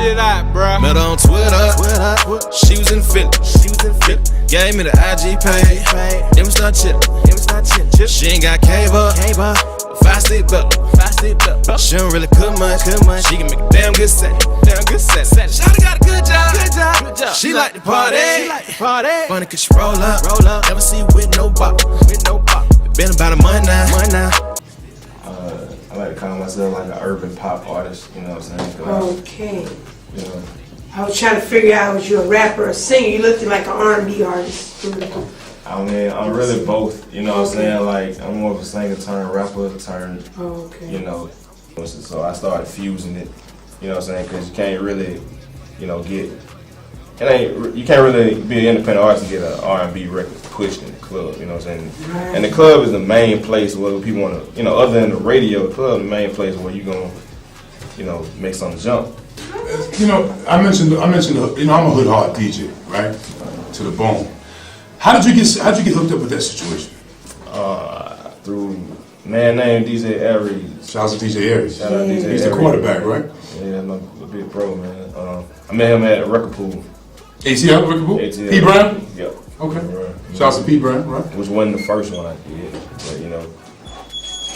shit out, bruh. Met her on Twitter. She was in Philly. Gave me the IG page. Then we start chillin'. She ain't got cable. 5-stick belt. She don't really cook much. She can make a damn good set. Shawty got a good job. She like to party. Funny cause she roll up. Never see you with no bop. Been about a month now. I like to call myself like an urban pop artist, you know what I'm saying? Okay. You know, I was trying to figure out, was you a rapper or a singer? You looked like an R&B artist. I mean, I'm really both, you know what I'm saying? Like, I'm more of a singer turned rapper turned, you know. So I started fusing it, you know what I'm saying? Because you can't really, you know, you can't really be an independent artist and get an R&B record pushed in the club, you know what I'm saying? Right. And the club is the main place where people want to, you know, other than the radio, the club is the main place where you're going to, you know, make something jump. You know, I mentioned, you know, I'm a hood hard DJ, right? To the bone. How did you get hooked up with that situation? Through a man named DJ Aries. Shout out to DJ Aries. Shout out to DJ He's the Aries. quarterback, right? Yeah, my big bro, man. I met him at a record pool. ATL record pool? ATL. P. Brown? Yep. Okay. Right. Shout out to P. Brown, right? Which wasn't the first one I did, but you know,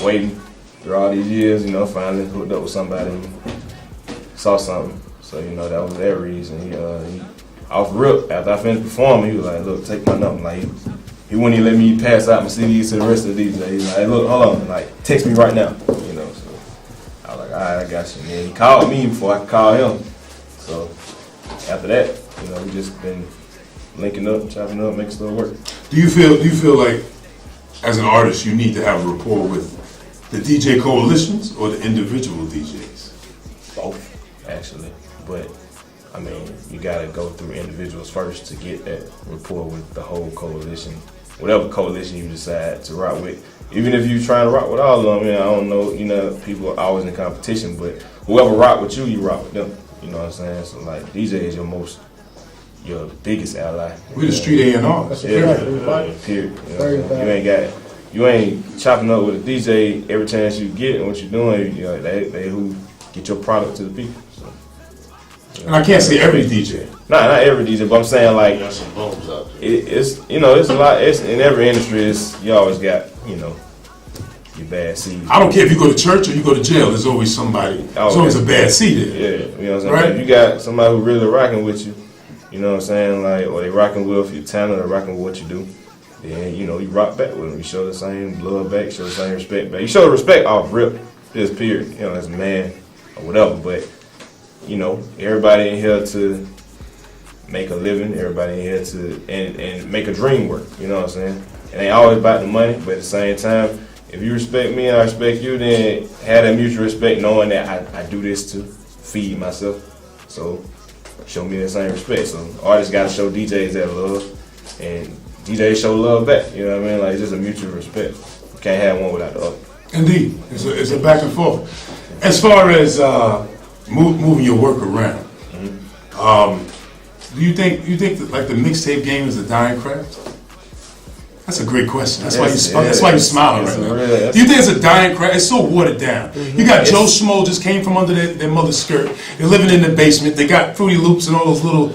waiting through all these years, you know, finally hooked up with somebody, saw something. So you know, that was Aries, and he off rip after I finished performing, he was like, "Look, take my number." Like he wouldn't even let me pass out my CDs to the rest of the DJs. He's like, "Look, hold on, like text me right now." You know, so I was like, "All right, I got you." And he called me before I could call him. So after that, you know, we just been linking up, chopping up, making stuff work. Do you feel like, as an artist, you need to have a rapport with the DJ coalitions or the individual DJs? Both, actually. But I mean, you gotta go through individuals first to get that rapport with the whole coalition, whatever coalition you decide to rock with. Even if you're trying to rock with all of them, you know, I don't know, you know, people are always in competition, but whoever rock with you, you rock with them. You know what I'm saying? So like, DJ is your biggest ally. We the street A&Rs. Yeah, period. You know, you ain't chopping up with a DJ every chance you get, and what you're doing, you know, they who get your product to the people. So. And I can't say every DJ. Nah, not every DJ, but I'm saying like it's you know, it's a lot. It's in every industry. You always got, you know, your bad seed. I don't care if you go to church or you go to jail. There's always somebody. There's always a bad seed there. Yeah, you know what I'm saying. Right? If you got somebody who really rocking with you, you know what I'm saying, like, or they rocking with your talent or rocking with what you do, then you know you rock back with them. You show the same love back, show the same respect back. You show the respect off rip, just period. You know, as a man or whatever, but. You know, everybody in here to make a living, everybody in here to and make a dream work, you know what I'm saying? It ain't always about the money, but at the same time, if you respect me and I respect you, then have that mutual respect knowing that I do this to feed myself. So show me that same respect. So artists gotta show DJs that love and DJs show love back, you know what I mean? Like it's just a mutual respect. You can't have one without the other. Indeed, it's a back and forth. As far as moving your work around. Do you think that, like, the mixtape game is a dying craft? That's a great question. That's why you're smiling right now. Do you think it's a dying craft? It's so watered down. You got Joe Schmo just came from under their mother's skirt. They're living in the basement. They got Fruity Loops and all those little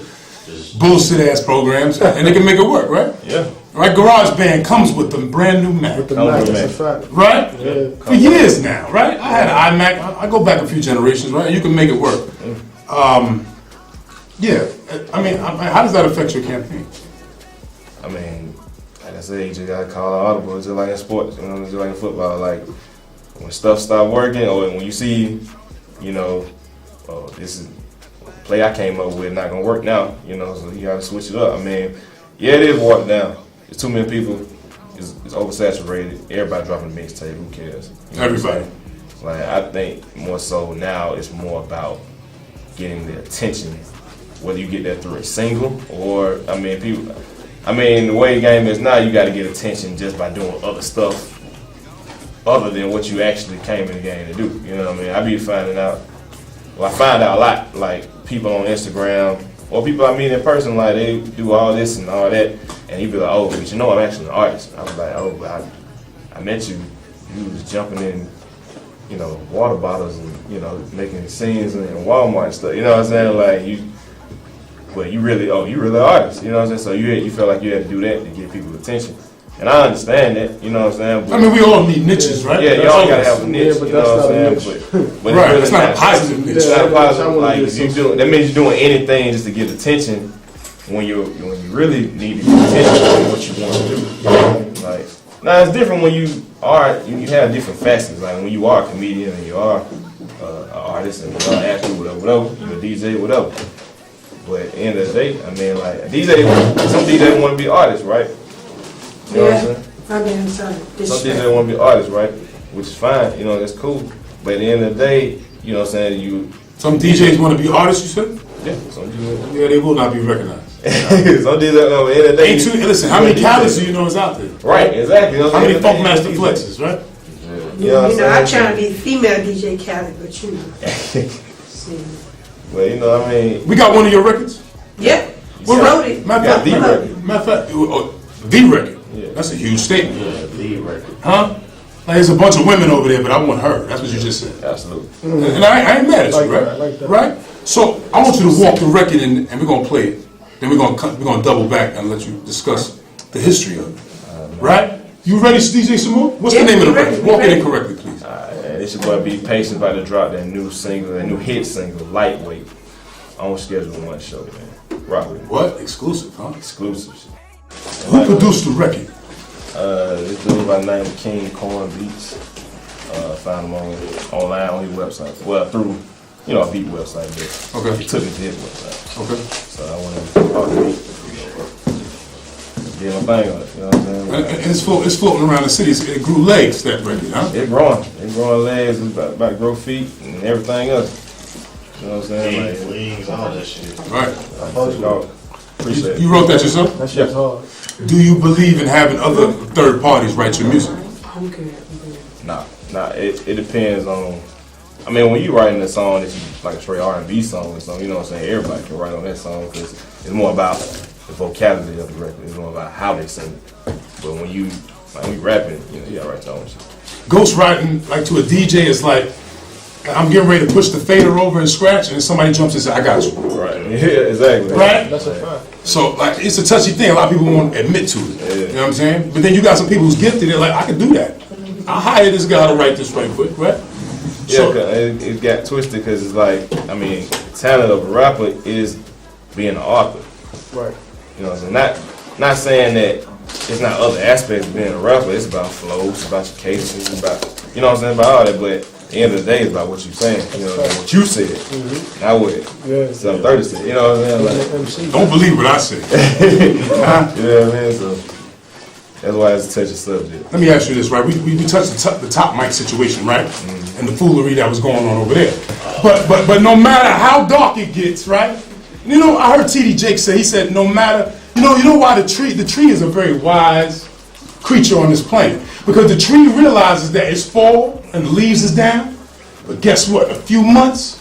bullshit ass programs, and they can make it work, right? Yeah. Right, GarageBand comes with them brand new Mac. With the Mac, that's a fact. Right? Yeah. For years now, right? I had an iMac. I go back a few generations, right? You can make it work. Yeah. I mean, how does that affect your campaign? I mean, like I said, you just gotta call an audible. It's just like in sports, you know, it's just like in football. Like when stuff stop working, or when you see, you know, oh, this is a play I came up with not gonna work now, you know, so you gotta switch it up. I mean, yeah, it is watered down. There's too many people. It's oversaturated. Everybody dropping a mixtape. Who cares? You know Everybody. Like I think more so now it's more about getting the attention. Whether you get that through a single or I mean the way the game is now, you got to get attention just by doing other stuff other than what you actually came in the game to do. You know what I mean? I be finding out. Well, I find out a lot. Like people on Instagram. Or people I meet in person, like they do all this and all that, and you be like, oh, but you know I'm actually an artist. I was like, oh, but I met you. You was jumping in you know, water bottles and, you know, making scenes in Walmart and stuff. You know what I'm saying? Like you really an artist. You know what I'm saying? So you feel like you had to do that to get people's attention. And I understand that, you know what I'm saying? But, I mean, we all need niches, right? Yeah, you all gotta have a niche, but you know that's what I'm not a saying? niche. But Right, really it's not a positive niche. It's not a positive. Yeah, Like, if you do, that means you're doing anything just to get attention when you really need to get attention for what you want to do. Like, now it's different when you have different facets. Like when you are a comedian and you are an artist and you're an actor, whatever, you're a DJ, whatever. But at the end of the day, I mean, like some DJs want to be artists, right? You know what I'm saying? I'm sorry. Some DJs want to be artists, right? Which is fine, you know, that's cool. But at the end of the day, you know what I'm saying, Some DJs want to be artists, you said? yeah, some DJs. Yeah, they will not be recognized. Some DJs, at the end of the day. Listen, how many calories do you know is out there? Right, exactly. You know, How many Funk Master Flexes, right? You know what I'm I'm saying? trying to be the female DJ Khaled, but you know. See. Well, you know what I mean? We got one of your records? Yep. Yeah. We wrote it. Matter Got the of record. fact, the record. Yeah. That's a huge statement. Yeah, the record. Huh? Like, there's a bunch of women over there, but I want her. That's what you just said. Absolutely. And I ain't mad at you, Like right? that, like that. Right? So I want you to walk the record and we're gonna play it. Then we're gonna double back and let you discuss the history of it. Right? You ready, DJ Simone? What's Yeah, the name of the we ready, record? we Walk it in ready. correctly, please. This is going to be Patientz about to drop that new single, that new hit single, Lightweight, on schedule one show, man. Rock with it. What? Exclusive, huh? Exclusive shit. Who produced the record? This dude by the name of King Corn Beats. Found him online on his website. Well, through, you know, a beat website, but Okay. he took it to his website. Okay. So I wanted to talk to me. Get my thing on it, you know what I'm saying? And it's floating around the city. It grew legs, that record, huh? It's growing. It's growing legs, it's about to grow feet and everything else. You know what I'm saying? Like, Wings, all that shit. Right. Appreciate it. You wrote that yourself? That shit's hard. Do you believe in having other third parties write your music? I'm good. Nah, it depends on. I mean, when you writing a song that you like a straight R&B song or something, you know what I'm saying? Everybody can write on that song because it's more about the vocabulary of the record. It's more about how they sing it. But when you rapping, you know, you gotta write your own shit. Ghostwriting, like to a DJ, is like, I'm getting ready to push the fader over and scratch, and then somebody jumps and says, I got you. Right. Yeah, exactly. Right? That's a fact. So, like, it's a touchy thing. A lot of people won't admit to it. Yeah. You know what I'm saying? But then you got some people who's gifted. They're like, I can do that. I'll hire this guy to write this right quick, right? Yeah, So, 'cause it got twisted because it's like, I mean, the talent of a rapper is being an author. Right. You know what I'm saying? Not saying that it's not other aspects of being a rapper. It's about flow, it's about your cadence, it's about, you know what I'm saying, about all that. But at the end of the day, it's about what you're saying. You know, what you said, not what Yeah. 730 said. You know what I'm saying? Like, MC. don't believe what I say. you know what I mean? So that's why it's a touchy subject. Let me ask you this, right? We touched the top mic situation, right? And the foolery that was going on over there. But no matter how dark it gets, right? You know, I heard TD Jake say, he said, no matter, you know why the tree is a very wise creature on this planet. Because the tree realizes that it's fall and the leaves is down. But guess what? A few months,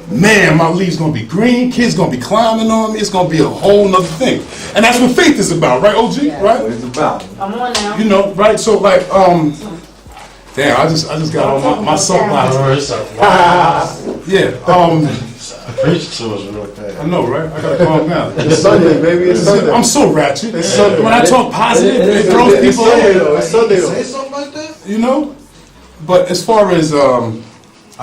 man, my leaves gonna be green, kids gonna be climbing on me, it's gonna be a whole nother thing. And that's what faith is about, right, OG? Right? What it's about. Come on now. You know, right? So like, damn, I just got on my soapbox. Yeah, Preach to us real fast. I know, right? I gotta calm down. It's Sunday, baby. It's Sunday. I'm so ratchet. It's Sunday. When I talk positive, it throws It's people Sunday off, though. It's Sunday Say though. something like that? you know? But as far as, I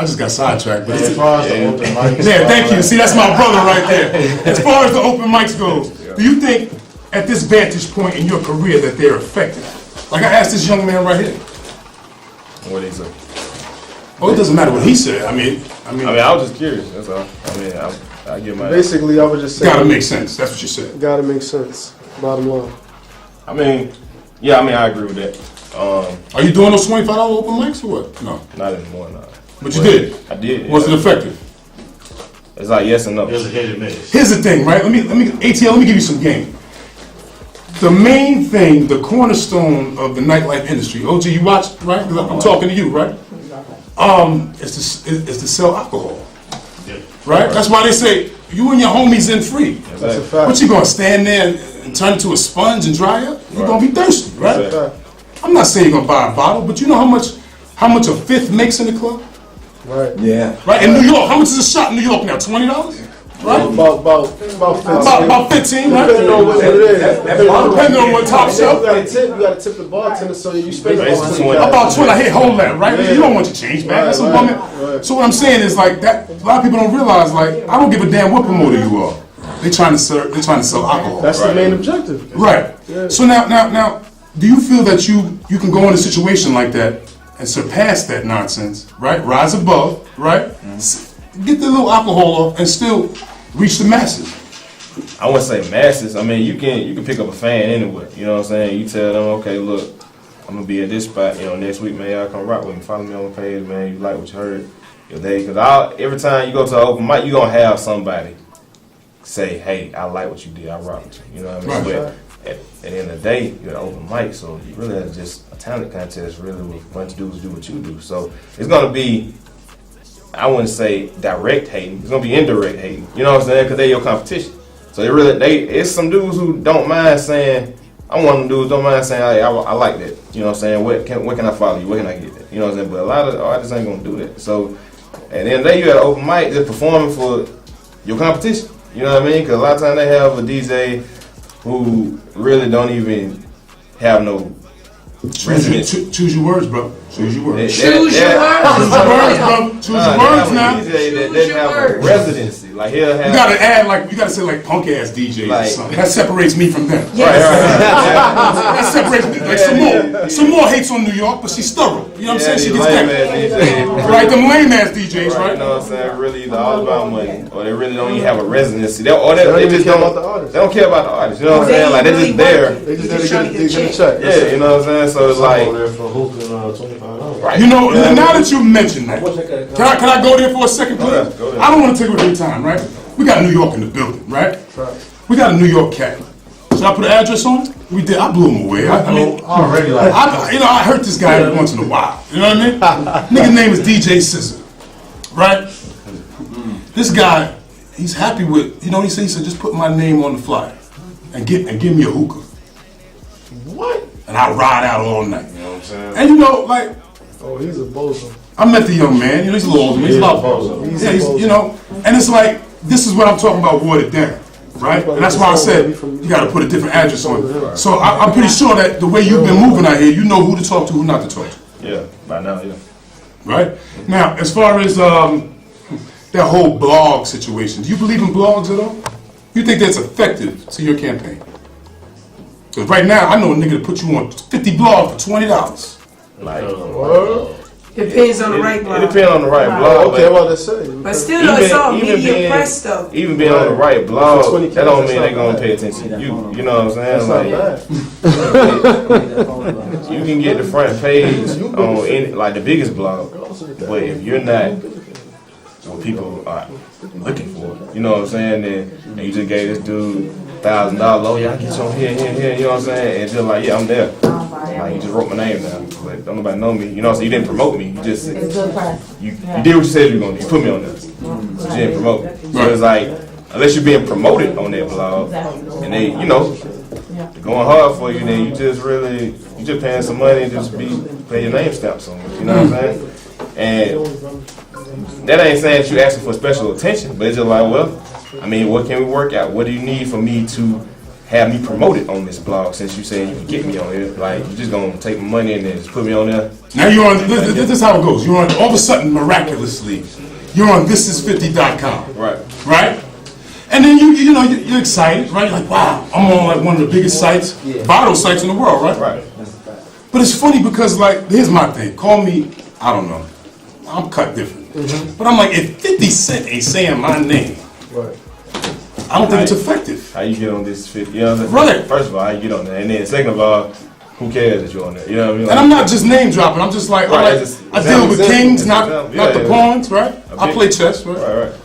just got sidetracked. But As far as the open mic. yeah, thank you. See, that's my brother right there. As far as the open mics goes, do you think at this vantage point in your career that they're effective? Like I asked this young man right here. What is it? Oh, it doesn't matter what he said. I mean, I was just curious. That's all. I mean, I get my. Basically, I would just say. gotta make sense. That's what you said. Gotta make sense. Bottom line. I mean, yeah. I mean, I agree with that. Are you doing those $25 open mics or what? No. Not anymore, no. But you did. I did. Was it effective? It's like yes and no. There's a hit and miss. Here's the thing, right? Let me ATL, let me give you some game. The main thing, the cornerstone of the nightlife industry, OG, you watch, right? 'Cause I'm talking to you, right? Is to sell alcohol. Yeah. Right? That's why they say you and your homies in free. That's a Exactly. fact. What you gonna stand there and turn into a sponge and dry up? You're gonna be thirsty, right? Exactly. I'm not saying you're gonna buy a bottle, but you know how much how much a fifth makes in the club? Right. Yeah. Right? In New York, how much is a shot in New York now? $20? Right? About 15. About 15, right? Depending on what it is. Depending on what top shelf. You gotta tip the bartender so you spend Basically, About 20. Hey, hold that, right? You don't want your change back. That's a woman. So what I'm saying is like that. A lot of people don't realize like I don't give a damn what promoter you are. They're trying to sell alcohol. That's the main objective. Right. So now, do you feel that you can go in a situation like that and surpass that nonsense, right? Rise above, right? Get the little alcohol off and still reach the masses. I wouldn't say masses. I mean, you can pick up a fan anywhere. You know what I'm saying? You tell them, okay, look, I'm gonna be at this spot. You know, next week, man, y'all come rock with me. Follow me on the page, man. You like what you heard? Because every time you go to an open mic, you gonna have somebody say, hey, I like what you did. I rock with you. You know what I mean? Right. But at the end of the day, you're an open mic, so you really have just a talent contest. Really, with a bunch of dudes do what you do. So it's gonna be. I wouldn't say direct hating. It's gonna be indirect hating. You know what I'm saying? Because they're your competition. So it's some dudes who don't mind saying. I'm one of them dudes don't mind saying, hey, I like that. You know what I'm saying? Where can I follow you? Where can I get that? You know what I'm saying? But a lot of artists ain't gonna do that. So at the end of the day, you at an open mic just performing for your competition. You know what I mean? Because a lot of times they have a DJ who really don't even have no. Choose your words, bro. Choose your words. Choose your words. Choose your words, bro. Choose your words now. DJ that have a residency. Like he'll have. You gotta add like you gotta say like punk ass DJ or something. That separates me from them. Right. That separates me. Like some more hates on New York, but she's thorough. You know what I'm saying? She gets that. Right, them lame ass DJs, right? You know what I'm saying? Really, it's all about money, or they really don't even have a residency. They just care about the artist. They don't care about the artist. You know what I'm saying? Like they're just there. They just there to get a check. Yeah, you know what I'm saying? So it's like. For hooping $25. Right. You know, now that you mentioned that, can I go there for a second, please? Go ahead. I don't want to take up your time, right? We got New York in the building, right? We got a New York cat. Should I put an address on it? We did. I blew him away. I mean, Already like. I hurt this guy every once in a while. You know what I mean? Nigga's name is DJ Scissor, right? This guy, he's happy with. You know what he said? He said, just put my name on the flyer and give me a hookah. What? And I ride out all night. You know what I'm saying? And you know, like. Oh, he's a bozo. I met the young man. You know, he's a little older. He's about you know, and it's like this is what I'm talking about, watered down, right? And that's why I said you got to put a different address on it. So I'm pretty sure that the way you've been moving out here, you know who to talk to, who not to talk to. Yeah, by now, yeah. Right now, as far as that whole blog situation, do you believe in blogs at all? You think that's effective to your campaign? Because right now, I know a nigga to put you on 50 blogs for $20. Like, Depends on the right blog. It depends on the right blog. Okay, well, that's it. But still, though, it's all media press, though. Even being on the right blog, that don't mean they're gonna pay attention to you. You know what I'm saying? Like, you can get the front page on any, like the biggest blog, but if you're not what people are looking for, you know what I'm saying? Then you just gave this dude $1,000. Oh yeah, I get you on here. You know what I'm saying? And just like, yeah, I'm there. Like you just wrote my name down, but don't nobody know me. You know, so you didn't promote me. You just you did what you said you were gonna do. You put me on there. But you didn't promote me. So it's like unless you're being promoted on that blog, and they, you know, they're going hard for you, then you just paying some money and just pay your name stamps on it. You know what I'm saying? And that ain't saying that you asking for special attention, but it's just like, well, I mean, what can we work out? What do you need for me to have me promoted on this blog since you said you can get me on here? Like, you just gonna take my money and then just put me on there? Now you're on, this is how it goes. You're on, all of a sudden, miraculously, you're on thisis50.com. Right? And then you know, you're excited, right? You're like, wow, I'm on like one of the biggest sites, vital sites in the world, right? Right. But it's funny because like, here's my thing. Call me, I don't know, I'm cut different. But I'm like, if 50 Cent ain't saying my name, I don't think it's effective. How you get on this 50? You know what I'm saying? Right. First of all, how you get on there, and then second of all, who cares that you're on there? You know what I mean? Like, And I'm not just name dropping. I'm just like, Right, I deal with kings, not the yeah. pawns, right? I play chess, right? Right.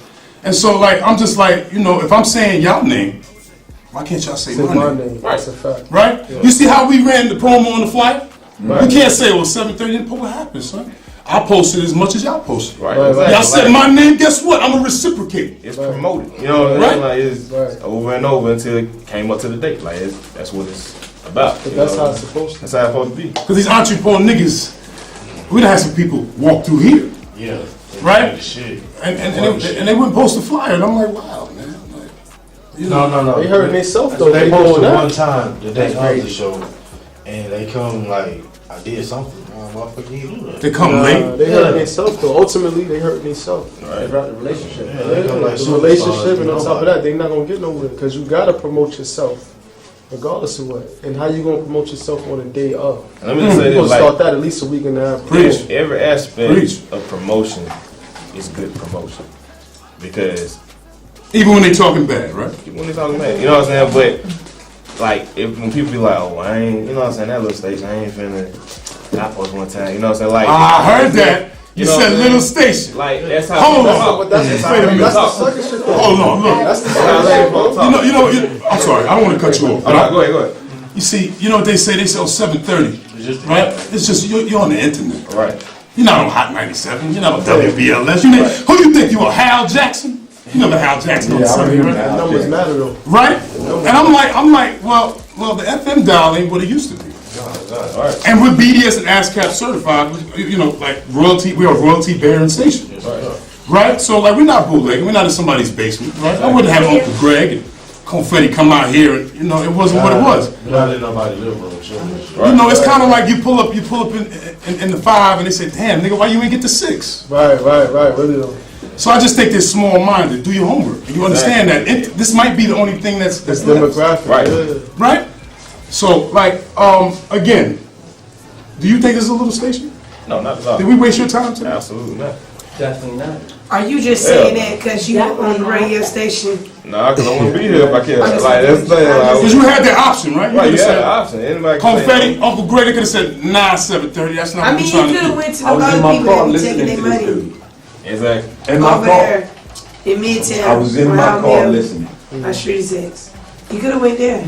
And so like, I'm just like, you know, if I'm saying y'all name, why can't y'all say my name? That's a fact. Right? You see how we ran the promo on the flyer? You can't say it was 7:30. What happened, son? I posted as much as y'all posted. Right. Y'all said my name. Guess what? I'm gonna reciprocate. It's promoted. You know what I mean? Like it's Right. over and over until it came up to the date. Like that's what it's about. But that's how it's supposed to. That's how it's supposed to be. Cause these entrepreneur niggas, We done had some people walk through here. Yeah. Right? Shit. And they wouldn't post a flyer, and I'm like, wow, man. Like, you know, No. They hurting themselves though. They doing posted that. one time the day of the show, and they come like, I did something. Motherfucker, you do that. they come late. They hurting themselves though. Ultimately, they hurting themselves. Right. About the relationship. Yeah, they come like The superstars, relationship, and you on know top of about that, they're not gonna get nowhere because you gotta promote yourself, regardless of what. And how you gonna promote yourself on the day of? And let me just say You this, gonna start like, that at least a week and a half. Preach. every aspect Preach. of promotion is good promotion. Because Even when they talking bad, right? when they talking about, you know what I'm saying? But like, when people be like, oh, I ain't, you know what I'm saying? That little station, I ain't finna. I post one time, you know what I'm saying? Like, I heard that. You know what said I'm little saying? station. Like, that's how Hold people on. talk. But that's how people the talk. sucker shit. though. Hold on, look. That's the That's how sucker shit. people talk. I'm sorry. I don't want to cut you off. All right, go ahead. You see, you know what they say? They sell 730, right? It's just you're on the internet. Right. You're not on Hot 97. You're not on WBLS. Who you think you are? Hal Jackson? You know the Hal Jackson on the Sunday, right? The numbers matter though. Right? And I'm like, well, the FM dial ain't what it used to be. Right. And with BDS and ASCAP certified, you know, like royalty, we are royalty bearing station. Right? So like we're not bootlegging, we're not in somebody's basement, right? I wouldn't have Uncle Greg and Confetti come out here and, you know, it wasn't what it was. You're not in nobody's living room. You know, it's kind of like you pull up in the 5 and they say, damn, nigga, why you ain't get the 6? Right, really though. So I just think they're small-minded. Do your homework. And you understand that this might be the only thing that's It's left, demographic. Right. Yeah. right? So, like, again, do you think this is a little station? No, not at all. Did we waste your time today? Absolutely not. Definitely not. Are you just saying that because you on the radio station? Nah, because I want to be here if I can. Like, that's the thing. Because you Like, had that option, right? right, you could've had said, an option. Anybody can say Confetti, Uncle Greg, they could have said, nah, 7:30. That's not I what mean, we're you trying could to have do. went to the I was in other my people that car be taking listening their to this money dude. Exactly. In my over car. there in Midtown. I was in my around car there, listening. on Street 6. You could have went there.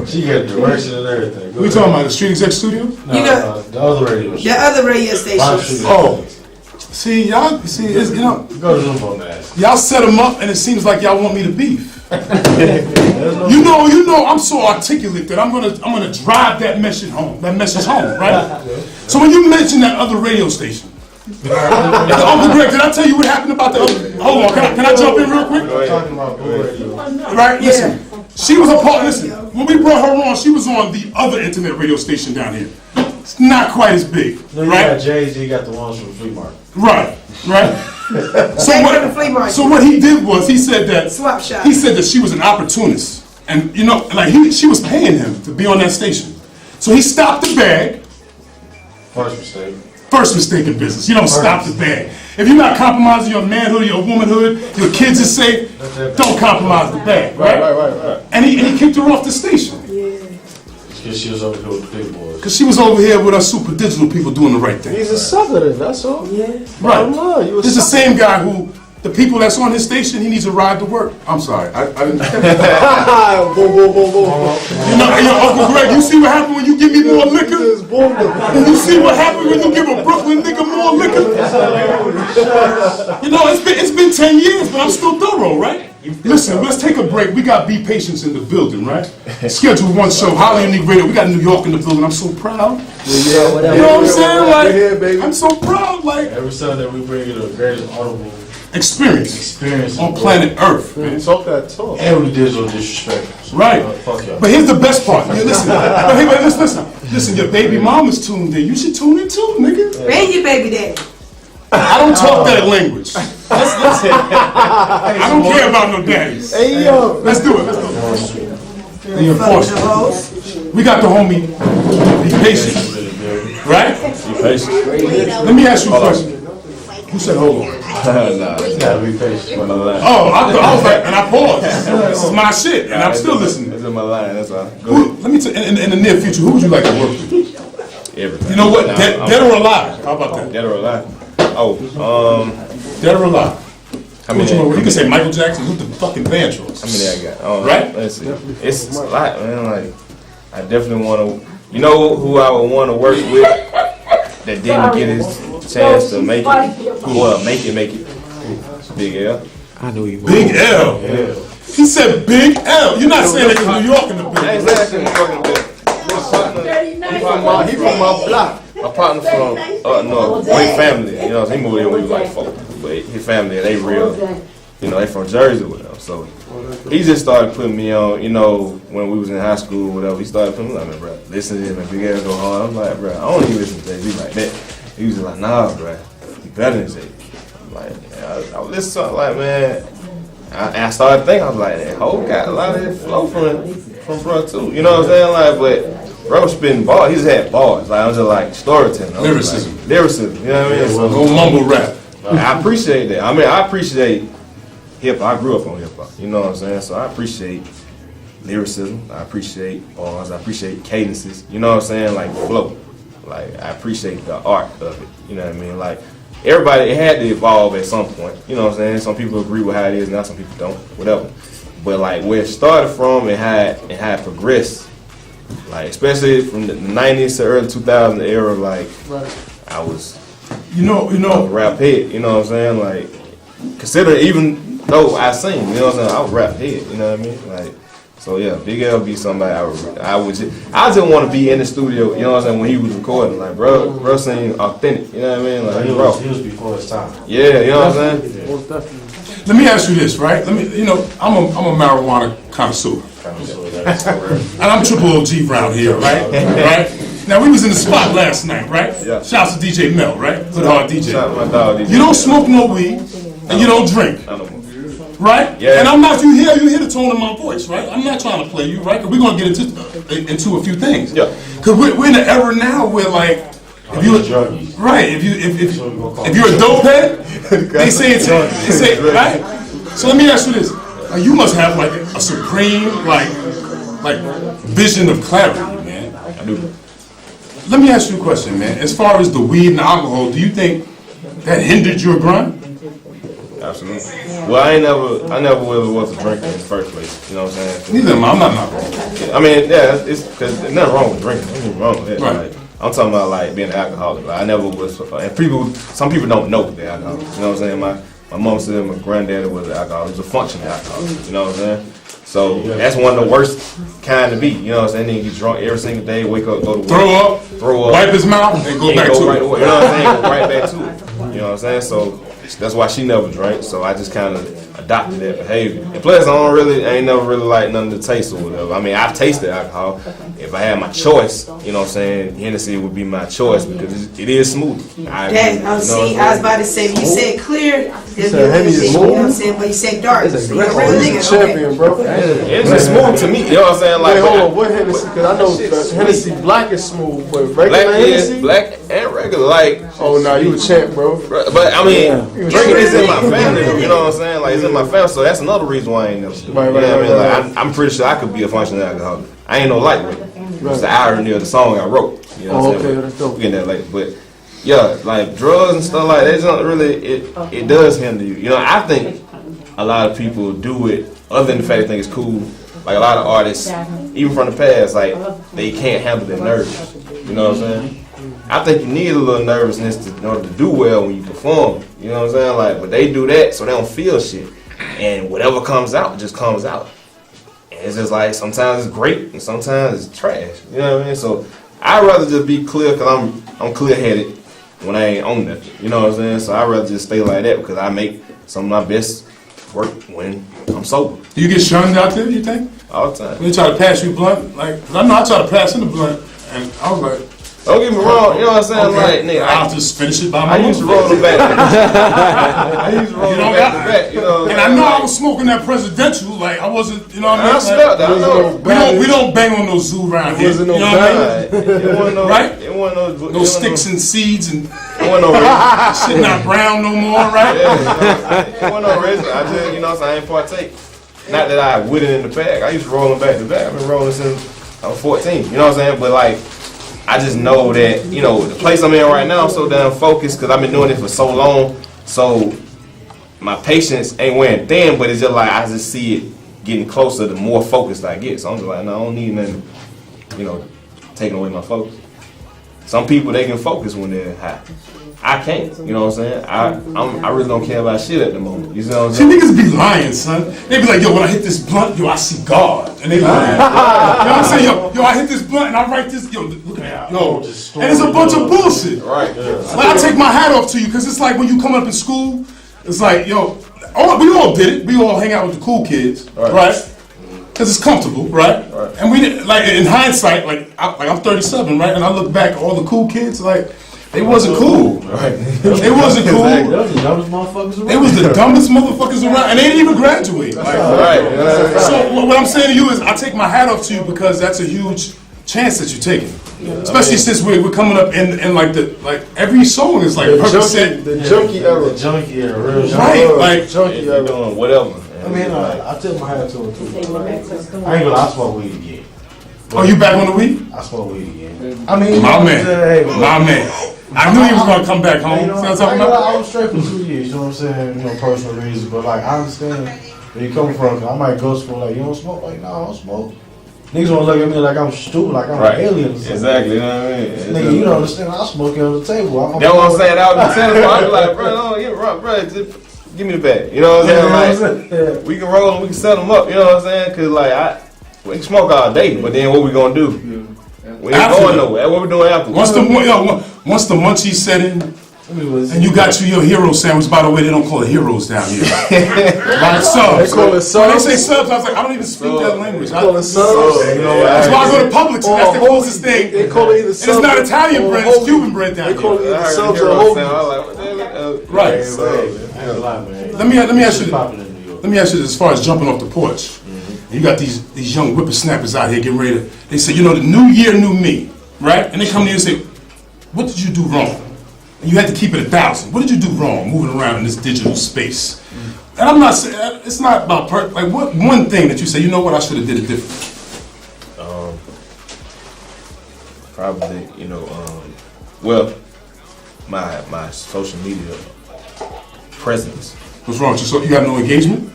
She got direction and everything. Go We ahead. talking about the Street Exec Studio? No, You know- the other radio The show. other radio My stations. shit. Oh. See, y'all, it's, you know, Go to them on that. y'all set them up and it seems like y'all want me to beef. You know, I'm so articulate that I'm gonna drive that message home, right? So when you mention that other radio station, Uncle Greg, did I tell you what happened about the other? Hold on, can I jump in real quick? I'm talking about Blue Radio. Right, listen. She was a part, listen, when we brought her on, she was on the other internet radio station down here. It's not quite as big, No, you got right? Jay-Z, you got the ones from the flea market. Right. They were the flea market. So what he did was he said that Swap shop. He said that she was an opportunist, and you know, like she was paying him to be on that station. So he stopped the bag. First mistake. First mistake in business. You don't stop the bag. If you're not compromising your manhood or your womanhood, your kids are safe, don't compromise the bag, right? Right. And he kicked her off the station. Because she was over here with the big boys. Because she was over here with us super digital people doing the right thing. He's a sucker then, that's all. Yeah. Right. Bottom line, you a This is the sucker. same guy who, the people that's on his station, he needs a ride to work. I'm sorry. I didn't. Boom. You know, hey, yo, Uncle Greg, you see what happened when you give me more liquor? Just boom. You see what happened when you give a Brooklyn nigga more liquor? You know, it's been 10 years, but I'm still thorough, right? Listen, let's take a break. We got Patientz in the building, right? Schedule one show, Holly and Nick Radio. We got New York in the building. I'm so proud. Yeah, You know what I'm saying? Like, yeah, baby. I'm so proud. Like, Every Sunday we bring you the greatest audible experience on planet Earth, man. Talk that talk. and we digital disrespect. So, Right. fuck y'all. But here's the best part. Yeah, listen, your baby mama's tuned in. You should tune in too, nigga. And your baby daddy. I don't talk that language. I don't care about no daddies. Hey yo. Let's do it. The Fucking enforcement. hoes. We got the homie, Be Patient, right? Be patient. Let me ask you a question. Who said hold on? Nah, You gotta be patient. my line. Oh, I was like, and I paused. This is my shit, and I'm still listening. It's in my line, that's all. Go Who, ahead. let me tell in the near future, who would you like to work with? Everything. You know what? Nah, Dead or alive? How about that? Dead or alive? Oh, Dead or alive? how Who would many? you work with? You can say Michael Jackson, who's the fucking band choice? How many I got? Right? Let's see. It's a lot, man. Like, I definitely want to. You know who I would want to work with that didn't get his chance to make it? Well, make it. Big L. Big L. He said Big L. You're not saying that because New York in the building. Exactly. Fucking good. He from my block. My partner from up north, Wayne family, you know, he moved in when we was like 4. But his family, they real, you know, they from Jersey with them. So he just started putting me on, you know, when we was in high school or whatever. He started putting me like, bro, listen to this, man, Big Ass go hard. I'm like, bro, I don't even listen to Jay-Z like that. He was just like, nah, bro, you better than Jay-Z. I'm like, I was listening to it like, man. I started thinking, I was like, that whole got a lot of that flow from bro too. You know what I'm saying? Like, but bro spitting bars, he just had bars. Like, I was just like storytelling. Lyricism. Like, lyricism, you know what I mean? So, Go mumble rap. I appreciate that. I mean, I appreciate hip-hop. I grew up on hip-hop, you know what I'm saying? So I appreciate lyricism. I appreciate bars. I appreciate cadences, you know what I'm saying? Like flow. Like, I appreciate the art of it, you know what I mean? Like, everybody, it had to evolve at some point, you know what I'm saying? Some people agree with how it is now, some people don't, whatever. But like where it started from and how it progressed, like especially from the 90s to early 2000 era, like I was a rap head, you know what I'm saying? Like, consider even though I sing, you know what I'm saying? I was rap head, you know what I mean? Like, so yeah, Big L be somebody I just want to be in the studio, you know what I'm saying, when he was recording. Like, bro sing authentic, you know what I mean? Like, he was before his time. Yeah, you know what I'm saying? Most definitely. Let me ask you this, right? I'm a marijuana connoisseur. And I'm triple OG round here, right? Right? Now, we was in the spot last night, right? Yeah. Shouts to DJ Mel, right? Hood Hard DJ. Shout out to my dog, DJ. You don't smoke no weed, and you don't drink, I don't know. right? Yeah. And I'm not, you hear the tone of my voice, right? I'm not trying to play you, right? Because we're going to get into a few things. Yeah. Because we're in an era now where, like, if you're a dope head, they say right? So let me ask you this. You must have like a supreme like vision of clarity, man. I do. Let me ask you a question, man. As far as the weed and the alcohol, do you think that hindered your grind? Absolutely. Well, I never really was a drinker in the first place. You know what I'm saying? Neither am I. I'm not wrong. I mean, yeah, it's because there's nothing wrong with drinking. There's nothing wrong with that. Right. Like, I'm talking about like being an alcoholic. Like, I never was. And some people don't know they're alcoholics. You know what I'm saying? My mom said my granddaddy was an alcoholic. He was a functioning alcoholic. You know what I'm saying? So that's one of the worst kind to be. You know what I'm saying? Then you get drunk every single day, wake up, go to work, throw up, wipe his mouth, and go back to right it. away. You know what I'm saying? Go right back to it. You know what I'm saying? So that's why she never drank. So I just kind of adopted that behavior. And plus, I ain't never really like none of the taste or whatever. I mean, I've tasted alcohol. If I had my choice, you know what I'm saying, Hennessy would be my choice because it is smooth. I was about to say, you said clear, you know what I'm saying, but you said dark. So you're a real nigga, champion, bro. It's just smooth to me. You know what I'm saying? Like, Wait, hold on. What Hennessy? Because I know Hennessy black is smooth, but regular Hennessy? Black and regular. Like, oh, no, you a champ, bro. But I mean, drinking is in my family. You know what I'm saying? Like, it's in my family, so that's another reason why I ain't never do it. Right, you know what I mean? Like, I'm pretty sure I could be a functioning alcoholic. I ain't no lightweight. It's the irony of the song I wrote. You know what I'm saying? That's dope. We get that later. But yeah, like drugs and stuff like that, it's not really, it does hinder you. You know, I think a lot of people do it other than the fact they think it's cool. Like a lot of artists, even from the past, like they can't handle their nerves. You know what I'm saying? I think you need a little nervousness in order to do well when you perform. You know what I'm saying? Like, but they do that so they don't feel shit. And whatever comes out just comes out. And it's just like sometimes it's great and sometimes it's trash. You know what I mean? So I'd rather just be clear because I'm clear-headed when I ain't on nothing. You know what I'm saying? So I'd rather just stay like that because I make some of my best work when I'm sober. Do you get shunned out there, you think? All the time. When they try to pass you blunt? Like, 'cause I know I try to pass in the blunt, and I was like, don't get me wrong, you know what I'm saying? okay, Like, nigga, I'll just finish it by my I used to roll the back. I used to roll the back to back, you know. And I know I was smoking that presidential, like I wasn't, you know what I mean? I smelled that. I know. We don't bang on those zoo around here. You know what I mean? It wasn't no, Right? It wasn't No sticks and seeds and It wasn't no shit not brown no more, right? It wasn't no reason. I just, you know, so I ain't partake. Not that I wouldn't in the bag. I used to roll them back to back. I've been rolling since I was 14. You know what I'm saying? But like, I just know that, you know, the place I'm in right now, I'm so damn focused because I've been doing it for so long. So my patience ain't wearing thin, but it's just like I just see it getting closer the more focused I get. So I'm just like, no, I don't need nothing, you know, taking away my focus. Some people, they can focus when they're high. I can't, you know what I'm saying? I really don't care about shit at the moment. You know what I'm See, saying? niggas be lying, son. They be like, yo, when I hit this blunt, yo, I see God. And they lying. You know what I'm saying? Yo, I hit this blunt and I write this, yo, look at that. Yo. And it's a bunch of bullshit. Right. But I take my hat off to you, because it's like when you come up in school, it's like, yo, we all did it. We all hang out with the cool kids, right? Because it's comfortable, right? And we did, like, in hindsight, I'm 37, right? And I look back at all the cool kids, like, they wasn't cool. Right. They wasn't cool. They was the dumbest motherfuckers around. They was the dumbest motherfuckers around, and they didn't even graduate. Like, so what I'm saying to you is, I take my hat off to you, because that's a huge chance that you're taking. Especially since we're coming up in like every song is like Percocet. The junkie era. The junkie era, real junkie. Right, like junkie era. Doing whatever. I mean, I took my hat to him too. I ain't gonna lie, I smoke weed again. Oh, you back on the weed? I smoke weed again. I mean, my man. I knew he was gonna come back home. You know, I was straight for 2 years. You know what I'm saying? You know, personal reasons, but like I understand where you coming from. I might go smoke, like, you don't smoke? Like, no, I don't smoke. Niggas wanna look at me like I'm stupid, like I'm an alien or something. Exactly, you know what I mean? Nigga, you don't understand. I smoke it on the table. That's what I'm saying. I was telling him, I was like, bro, just give me the bag. You know what I'm saying? Like, we can roll them, we can set them up. You know what I'm saying? Cause like we can smoke all day, but then what we gonna do? We ain't going nowhere. What we doing after? Once the munchies set in, and you got your hero sandwich. By the way, they don't call it heroes down here. Like subs. They call it subs. When they say subs, I was like, I don't even speak that language. They call it subs. That's why I go to Publix. That's the closest thing. They call it either subs. And it's not Italian bread, it's Cuban bread down here. They call it either subs or hoagies. Right. Let me ask you this, as far as jumping off the porch. You got these young whippersnappers out here getting ready to, they say, you know, the new year, new me, right? And they come to you and say, what did you do wrong? And you had to keep it 1,000. What did you do wrong moving around in this digital space? And I'm not saying, it's not about, like, what one thing that you say, you know what, I should have did it different? Probably, you know, well, my social media presence. What's wrong with you? So you have no engagement?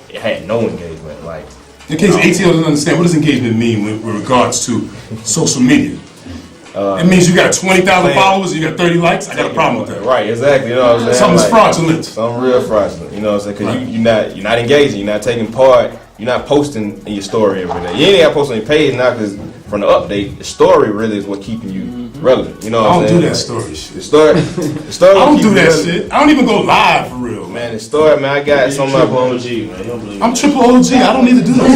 It had no engagement, like. In case ATL doesn't understand, what does engagement mean with regards to social media? It means you got 20,000 followers, you got 30 likes. I got a problem with that. Right, exactly. You know what I'm saying? Something's like, fraudulent. Something real fraudulent. You know what I'm saying? Because you're not engaging. You're not taking part. You're not posting in your story every day. You ain't got to post on your page now, because from the update, the story really is what keeping you relevant. You know what I'm saying? I don't do that story shit. The story. I don't do that shit. I don't even go live for real, man. The story, man. I got some of my OG, man. I'm triple OG. I don't need to do that.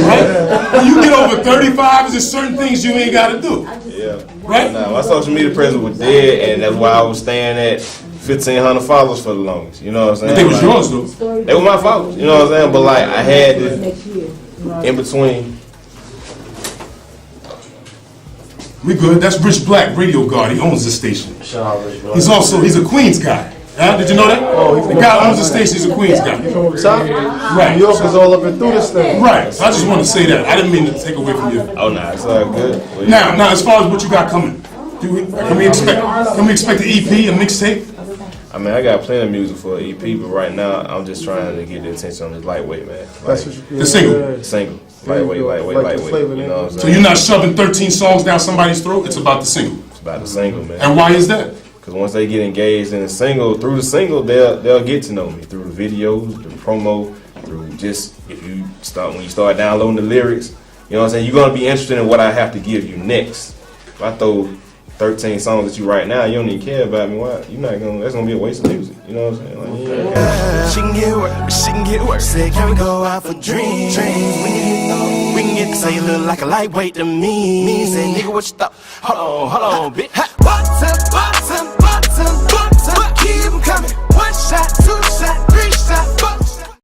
Right? When you get over 35, there's certain things you ain't got to do. Yeah. Right? Nah, my social media presence was dead, and that's why I was staying at 1,500 followers for the longest. You know what I'm saying? But they was yours though. They were my followers. You know what I'm saying? But like I had this in between. We good. That's Rich Black, Radio Guard. He owns the station. Shout out Rich Black. He's a Queens guy. Did you know that? The guy owns the station. He's a Queens guy. From the top? Right. New York is all up and through this thing. Right. So I just want to say that. I didn't mean to take away from you. Oh nah, it's all good. Well, Now, as far as what you got coming, can we expect an EP, a mixtape? I mean, I got plenty of music for an EP, but right now I'm just trying to get the attention on this lightweight, man. Like, That's what you the single. Single. Lightweight. You know what I'm saying? So you're not shoving 13 songs down somebody's throat. It's about the single. It's about the single, man. And why is that? Because once they get engaged in the single, through the single, they'll get to know me through the videos, the promo, through just when you start downloading the lyrics. You know what I'm saying? You're gonna be interested in what I have to give you next. If I throw 13 songs at you right now, you don't even care about me. Why? You're not gonna. That's gonna be a waste of music. You know what I'm saying? Like, she can get work, she can get work. Say, can we go out for dreams? We can get say you look like a lightweight to me. Say, nigga, what you thought? Hold on, bitch. What's up?